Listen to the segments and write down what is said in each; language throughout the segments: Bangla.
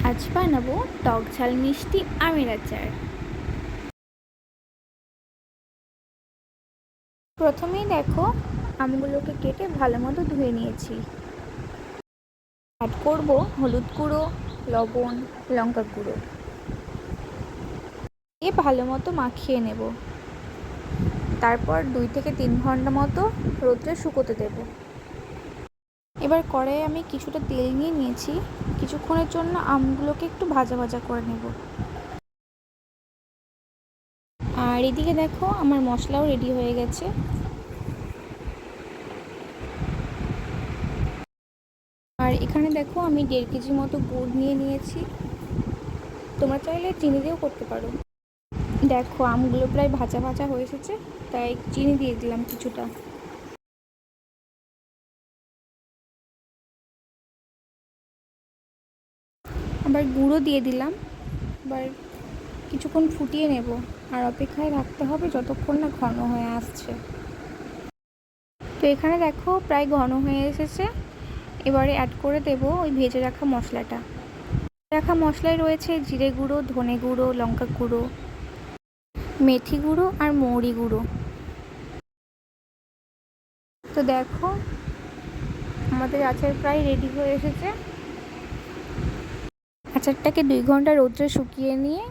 আজ বানাবো টক ঝাল মিষ্টি আমের আচার। প্রথমেই দেখো, আমগুলোকে কেটে ভালো মতো ধুয়ে নিয়েছি। অ্যাড করব হলুদ গুঁড়ো, লবণ, লঙ্কা গুঁড়ো, দিয়ে ভালো মতো মাখিয়ে নেব। তারপর 2 থেকে 3 ঘন্টা মতো রোদ্রে শুকোতে দেব। এবার কড়াইয়ে আমি কিছুটা তেল নিয়ে নিয়েছি। কিছুক্ষণের জন্য আমগুলোকে একটু ভাজা ভাজা করে নেব। আর এদিকে দেখো, আমার মশলাও রেডি হয়ে গেছে। আর এখানে দেখো, আমি 1.5 কেজি মতো গুড় নিয়ে নিয়েছি। তোমরা চাইলে চিনি দিয়েও করতে পারো। দেখো, আমগুলো প্রায় ভাজা ভাজা হয়ে এসেছে, তাই চিনি দিয়ে দিলাম কিছুটা। আবার গুঁড়ো দিয়ে দিলাম। আবার কিছুক্ষণ ফুটিয়ে নেব। আর অপেক্ষায় রাখতে হবে যতক্ষণ না ঘন হয়ে আসছে। তো এখানে দেখো, প্রায় ঘন হয়ে এসেছে। এবারে অ্যাড করে দেব ওই ভেজে রাখা মশলাটা। মশলায় রয়েছে জিরে গুঁড়ো, ধনে গুঁড়ো, লঙ্কা গুঁড়ো, মেথি গুঁড়ো আর মৌরি গুঁড়ো। তো দেখো, আমাদের আচার প্রায় রেডি হয়ে এসেছে। আচারটাকে 2 ঘন্টা রোদ্রে শুকিয়ে নিয়ে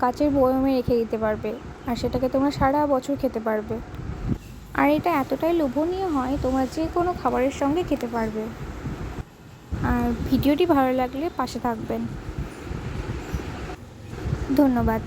কাচের বয়মে রেখে দিতে পারবে। আর সেটাকে তোমরা সারা বছর খেতে পারবে। আর এটা এতটাই লোভনীয় হয়, তোমরা যে কোনো খাবারের সঙ্গে খেতে পারবে। আর ভিডিওটি ভালো লাগলে পাশে থাকবেন। ধন্যবাদ।